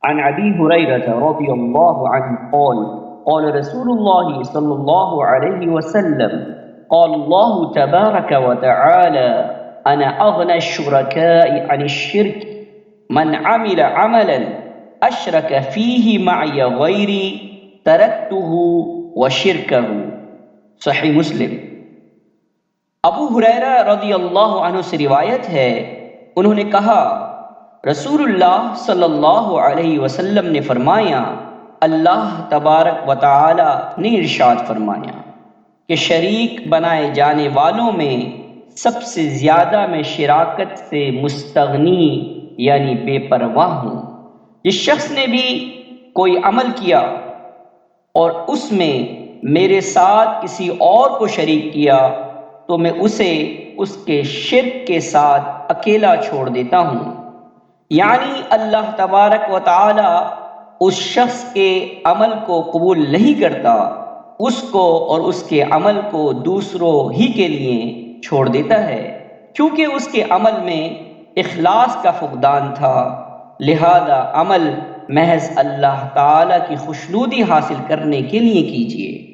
عن أبي هريرة رضي الله عنه قال قال رسول الله صلى الله عليه وسلم قال الله تبارك وتعالى أنا أغنى الشركاء عن الشرك من عمل عملا أشرك فيه معي غيري تركته وشركه. صحیح مسلم۔ ابو ہریرہ رضی اللہ عنہ سے روایت ہے، انہوں نے کہا رسول اللہ صلی اللہ علیہ وسلم نے فرمایا، اللہ تبارک و تعالی نے ارشاد فرمایا کہ شریک بنائے جانے والوں میں سب سے زیادہ میں شراکت سے مستغنی یعنی بے پرواہ ہوں۔ جس شخص نے بھی کوئی عمل کیا اور اس میں میرے ساتھ کسی اور کو شریک کیا تو میں اسے اس کے شرک کے ساتھ اکیلا چھوڑ دیتا ہوں۔ یعنی اللہ تبارک و تعالی اس شخص کے عمل کو قبول نہیں کرتا، اس کو اور اس کے عمل کو دوسروں ہی کے لیے چھوڑ دیتا ہے، کیونکہ اس کے عمل میں اخلاص کا فقدان تھا، لہذا عمل محض اللہ تعالی کی خوشنودی حاصل کرنے کے لیے کیجیے۔